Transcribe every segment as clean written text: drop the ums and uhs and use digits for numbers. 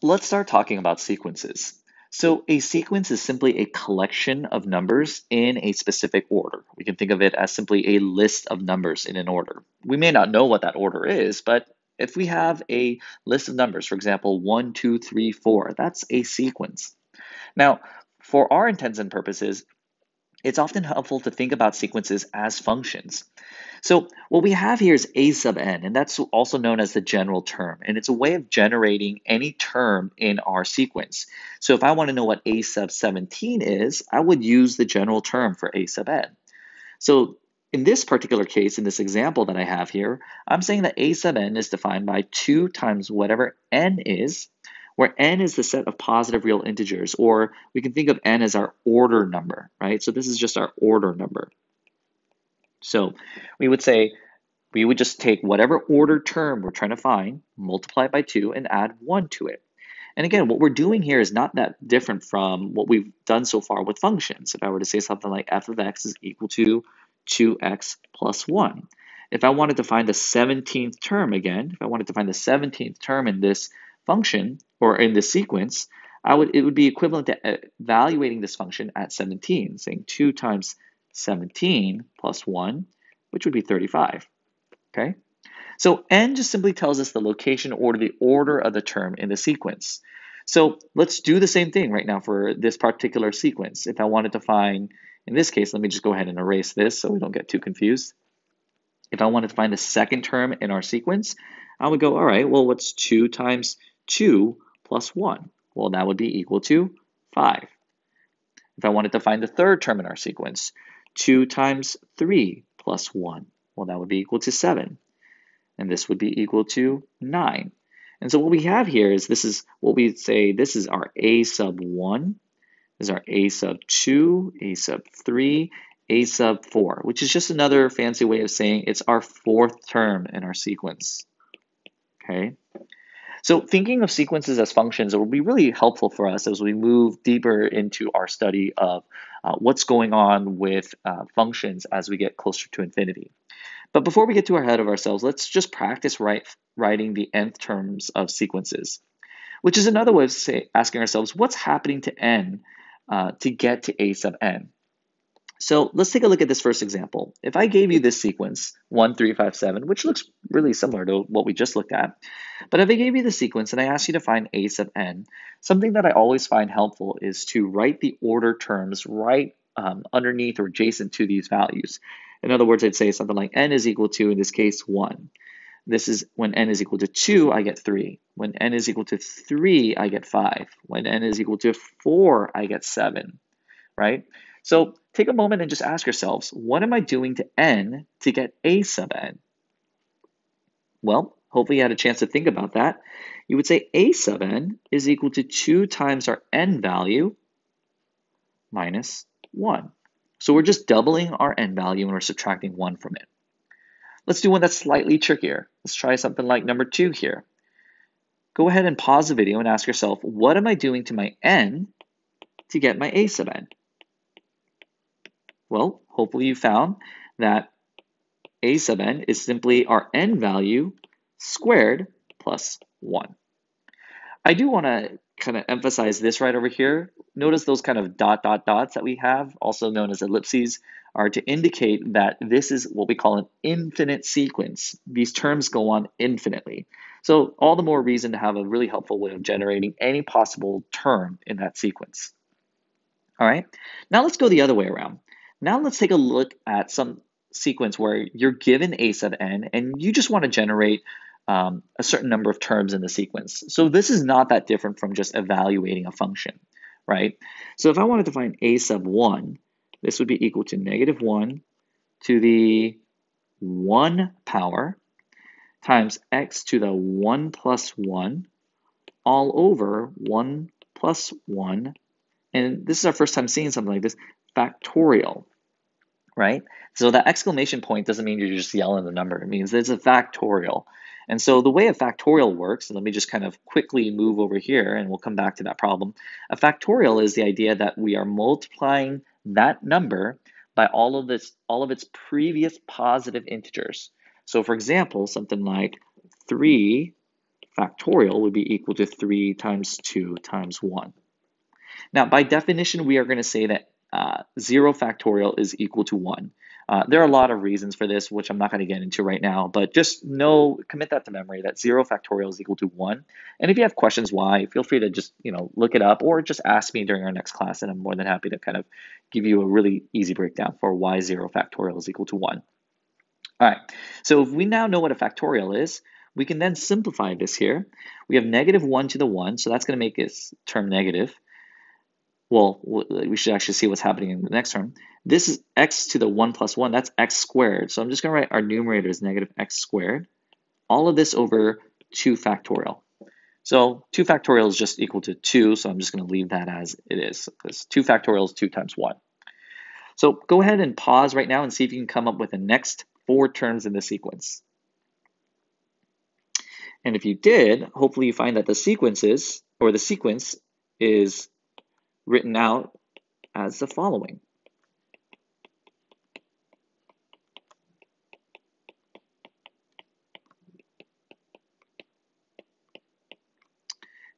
Let's start talking about sequences. So a sequence is simply a collection of numbers in a specific order. We can think of it as simply a list of numbers in an order. We may not know what that order is, but if we have a list of numbers, for example, 1, 2, 3, 4, that's a sequence. Now, for our intents and purposes, it's often helpful to think about sequences as functions. So what we have here is a sub n, and that's also known as the general term, and it's a way of generating any term in our sequence. So if I want to know what a sub 17 is, I would use the general term for a sub n. So in this particular case, in this example that I have here, I'm saying that a sub n is defined by 2 times whatever n is, where n is the set of positive real integers, or we can think of n as our order number, right? So this is just our order number. So we would say we would just take whatever order term we're trying to find, multiply it by 2, and add 1 to it. And again, what we're doing here is not that different from what we've done so far with functions. If I were to say something like f of x is equal to 2x plus 1. If I wanted to find the 17th term again, if I wanted to find the 17th term in this function or in this sequence, it would be equivalent to evaluating this function at 17, saying 2 times 17 plus 1, which would be 35. Okay? So n just simply tells us the location or the order of the term in the sequence. So let's do the same thing right now for this particular sequence. If I wanted to find, in this case, let me just go ahead and erase this so we don't get too confused. If I wanted to find the second term in our sequence, I would go, all right, well, what's 2 times 2 plus 1? Well, that would be equal to 5. If I wanted to find the third term in our sequence, 2 times 3 plus 1, well, that would be equal to 7. And this would be equal to 9. And so what we have here is this is what we say this is our a sub 1, this is our a sub 2, a sub 3, a sub 4, which is just another fancy way of saying it's our fourth term in our sequence. Okay? So thinking of sequences as functions will be really helpful for us as we move deeper into our study of what's going on with functions as we get closer to infinity. But before we get too ahead of ourselves, let's just practice writing the nth terms of sequences, which is another way of asking ourselves, what's happening to n to get to a sub n? So let's take a look at this first example. If I gave you this sequence, 1, 3, 5, 7, which looks really similar to what we just looked at, but if I gave you the sequence and I asked you to find a sub n, something that I always find helpful is to write the order terms right underneath or adjacent to these values. In other words, I'd say something like n is equal to, in this case, 1. This is when n is equal to 2, I get 3. When n is equal to 3, I get 5. When n is equal to 4, I get 7, right? So take a moment and just ask yourselves, what am I doing to n to get a sub n? Well, hopefully you had a chance to think about that. You would say a sub n is equal to 2 times our n value minus 1. So we're just doubling our n value and we're subtracting 1 from it. Let's do one that's slightly trickier. Let's try something like number 2 here. Go ahead and pause the video and ask yourself, what am I doing to my n to get my a sub n? Well, hopefully you found that a sub n is simply our n value squared plus 1. I do want to kind of emphasize this right over here. Notice those kind of dots that we have, also known as ellipses, are to indicate that this is what we call an infinite sequence. These terms go on infinitely. So all the more reason to have a really helpful way of generating any possible term in that sequence. All right, now let's go the other way around. Now let's take a look at some sequence where you're given a sub n and you just want to generate a certain number of terms in the sequence. So this is not that different from just evaluating a function, right? So if I wanted to find a sub 1, this would be equal to negative 1 to the 1 power times x to the 1 plus 1 all over 1 plus 1. And this is our first time seeing something like this, factorial, right? So that exclamation point doesn't mean you're just yelling the number. It means it's a factorial. And so the way a factorial works, and let me just kind of quickly move over here and we'll come back to that problem. A factorial is the idea that we are multiplying that number by all of its previous positive integers. So for example, something like 3 factorial would be equal to 3 times 2 times 1. Now, by definition, we are going to say that 0 factorial is equal to 1. There are a lot of reasons for this, which I'm not going to get into right now, but just commit that to memory, that 0 factorial is equal to 1. And if you have questions why, feel free to just look it up or just ask me during our next class, and I'm more than happy to kind of give you a really easy breakdown for why 0 factorial is equal to 1. All right, so if we now know what a factorial is, we can then simplify this here. We have negative 1 to the 1, so that's going to make this term negative. Well, we should actually see what's happening in the next term. This is x to the 1 plus 1. That's x squared. So I'm just going to write our numerator as negative x squared. All of this over 2 factorial. So 2 factorial is just equal to 2, so I'm just going to leave that as it is, because 2 factorial is 2 times 1. So go ahead and pause right now and see if you can come up with the next 4 terms in the sequence. And if you did, hopefully you find that the sequence is written out as the following.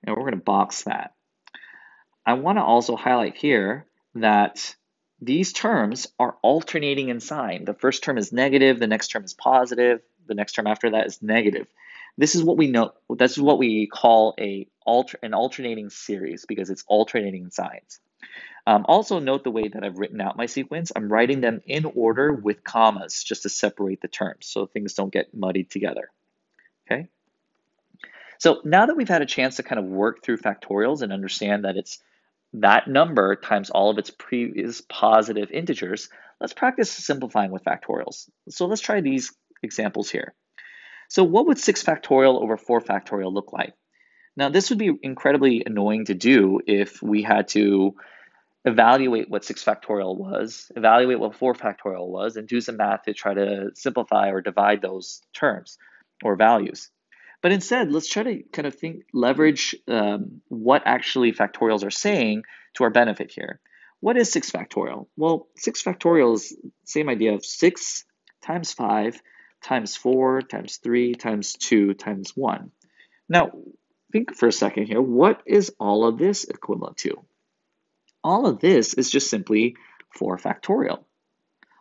And we're going to box that. I want to also highlight here that these terms are alternating in sign. The first term is negative, the next term is positive, the next term after that is negative. This is what we know. This is what we call an alternating series, because it's alternating in signs. Also note the way that I've written out my sequence. I'm writing them in order with commas just to separate the terms so things don't get muddied together. Okay. So now that we've had a chance to kind of work through factorials and understand that it's that number times all of its previous positive integers, let's practice simplifying with factorials. So let's try these examples here. So what would 6 factorial over 4 factorial look like? Now this would be incredibly annoying to do if we had to evaluate what 6 factorial was, evaluate what 4 factorial was, and do some math to try to simplify or divide those terms or values. But instead, let's try to kind of leverage what actually factorials are saying to our benefit here. What is 6 factorial? Well, 6 factorial is the same idea of 6 times 5 times 4 times 3 times 2 times 1. Now, think for a second here. What is all of this equivalent to? All of this is just simply 4 factorial.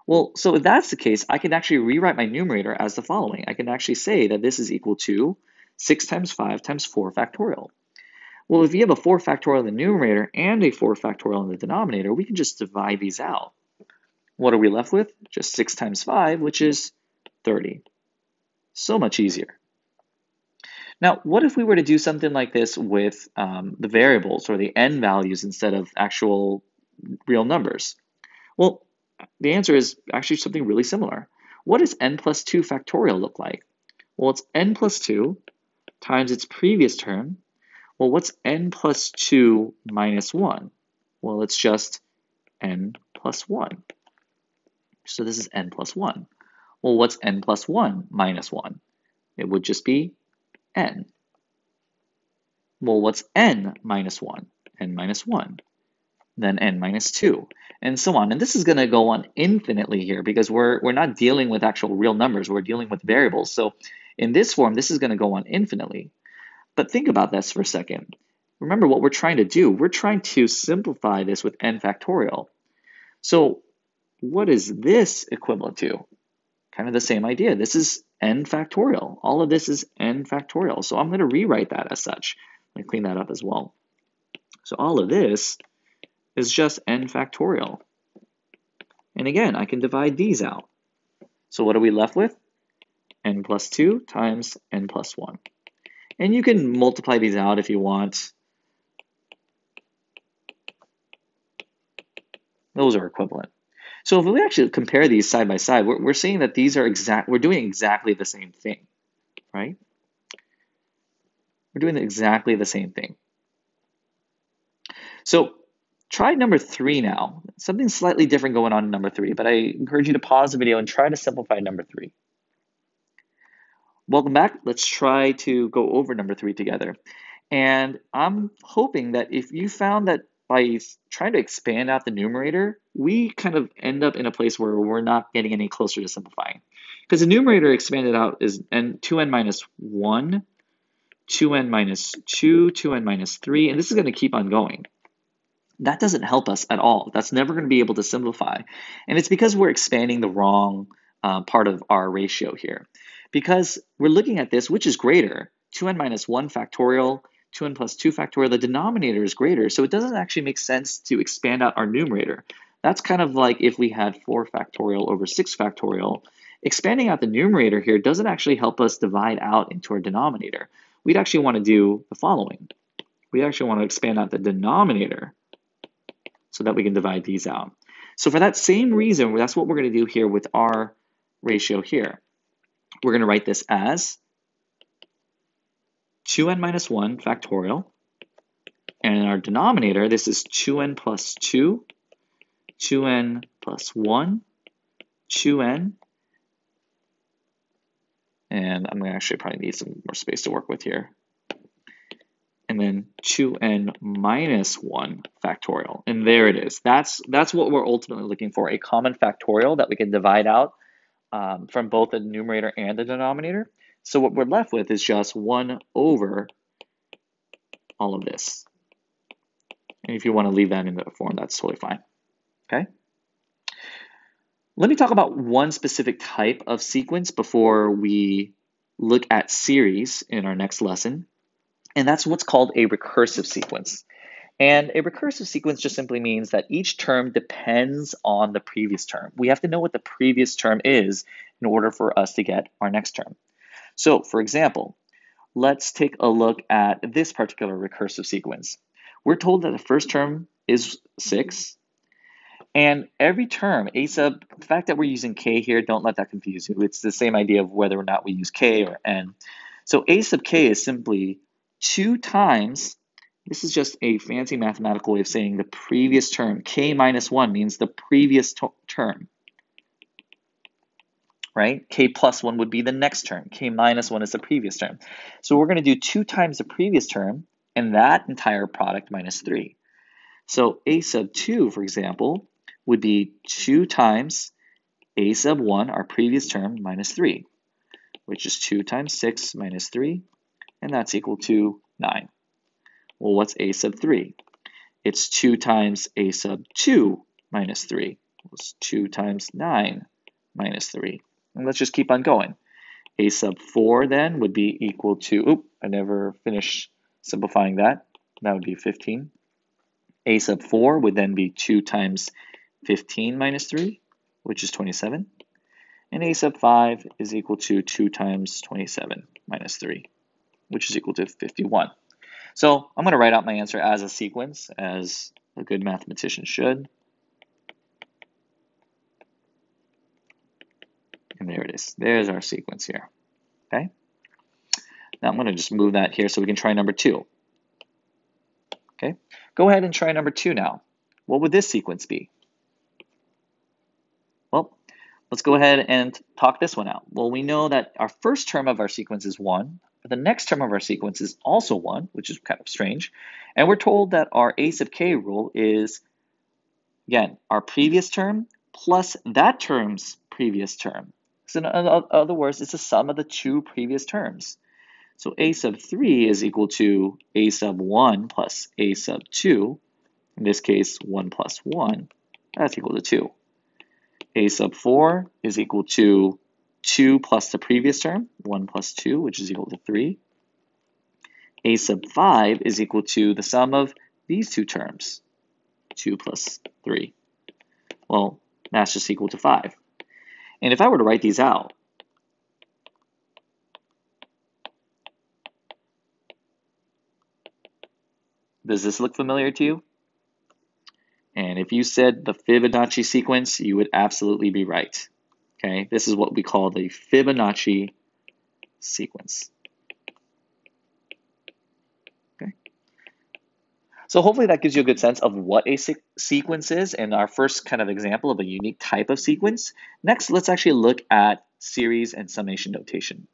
Well, so if that's the case, I can actually rewrite my numerator as the following. I can actually say that this is equal to 6 times 5 times 4 factorial. Well, if you have a 4 factorial in the numerator and a 4 factorial in the denominator, we can just divide these out. What are we left with? Just 6 times 5, which is 30. So much easier. Now, what if we were to do something like this with the variables or the n values instead of actual real numbers? Well, the answer is actually something really similar. What does n plus 2 factorial look like? Well, it's n plus 2 times its previous term. Well, what's n plus 2 minus 1? Well, it's just n plus 1. So this is n plus 1. Well, what's n plus 1 minus 1? It would just be n. Well, what's n minus 1? N minus 1. Then n minus 2, and so on. And this is going to go on infinitely here because we're not dealing with actual real numbers. We're dealing with variables. So in this form, this is going to go on infinitely. But think about this for a second. Remember what we're trying to do. We're trying to simplify this with n factorial. So what is this equivalent to? Kind of the same idea. This is n factorial. All of this is n factorial. So I'm going to rewrite that as such. Let me clean that up as well. So all of this is just n factorial. And again, I can divide these out. So what are we left with? N plus 2 times n plus 1. And you can multiply these out if you want. Those are equivalent. So if we actually compare these side by side, we're saying that these are we're doing exactly the same thing, right? We're doing exactly the same thing. So try number 3 now. Something slightly different going on in number 3, but I encourage you to pause the video and try to simplify number 3. Welcome back. Let's try to go over number 3 together. And I'm hoping that if you found that by trying to expand out the numerator, we kind of end up in a place where we're not getting any closer to simplifying. Because the numerator expanded out is 2n minus 1, 2n minus 2, 2n minus 3, and this is going to keep on going. That doesn't help us at all. That's never going to be able to simplify. And it's because we're expanding the wrong part of our ratio here. Because we're looking at this, which is greater, 2n minus 1 factorial, 2n plus 2 factorial, the denominator is greater, so it doesn't actually make sense to expand out our numerator. That's kind of like if we had 4 factorial over 6 factorial. Expanding out the numerator here doesn't actually help us divide out into our denominator. We'd actually want to do the following. We actually want to expand out the denominator so that we can divide these out. So for that same reason, that's what we're going to do here with our ratio here. We're going to write this as 2n minus 1 factorial, and in our denominator, this is 2n plus 2, 2n plus 1, 2n, and I'm going to actually probably need some more space to work with here, and then 2n minus 1 factorial, and there it is. That's what we're ultimately looking for, a common factorial that we can divide out from both the numerator and the denominator. So what we're left with is just 1 over all of this. And if you want to leave that in the form, that's totally fine. Okay? Let me talk about one specific type of sequence before we look at series in our next lesson. And that's what's called a recursive sequence. And a recursive sequence just simply means that each term depends on the previous term. We have to know what the previous term is in order for us to get our next term. So, for example, let's take a look at this particular recursive sequence. We're told that the first term is 6, and every term, the fact that we're using k here, don't let that confuse you. It's the same idea of whether or not we use k or n. So a sub k is simply 2 times, this is just a fancy mathematical way of saying the previous term. K minus 1 means the previous term, right? K plus 1 would be the next term. K minus 1 is the previous term. So we're going to do 2 times the previous term, and that entire product minus 3. So a sub 2, for example, would be 2 times a sub 1, our previous term, minus 3, which is 2 times 6 minus 3, and that's equal to 9. Well, what's a sub 3? It's 2 times a sub 2 minus 3. It's 2 times 9 minus 3. And let's just keep on going. A sub 4 then would be equal to, I never finished simplifying that. That would be 15. A sub 4 would then be 2 times 15 minus 3, which is 27. And a sub 5 is equal to 2 times 27 minus 3, which is equal to 51. So I'm going to write out my answer as a sequence, as a good mathematician should. And there it is. There's our sequence here. Okay. Now I'm going to just move that here so we can try number 2. Okay. Go ahead and try number 2 now. What would this sequence be? Well, let's go ahead and talk this one out. Well, we know that our first term of our sequence is 1. But the next term of our sequence is also 1, which is kind of strange. And we're told that our a sub k rule is, again, our previous term plus that term's previous term. So in other words, it's the sum of the 2 previous terms. So a sub 3 is equal to a sub 1 plus a sub 2. In this case, 1 plus 1. That's equal to 2. A sub 4 is equal to 2 plus the previous term, 1 plus 2, which is equal to 3. A sub 5 is equal to the sum of these 2 terms, 2 plus 3. Well, that's just equal to 5. And if I were to write these out, does this look familiar to you? And if you said the Fibonacci sequence, you would absolutely be right. Okay, this is what we call the Fibonacci sequence. Okay, so hopefully that gives you a good sense of what a sequence is and our first kind of example of a unique type of sequence. Next, let's actually look at series and summation notation.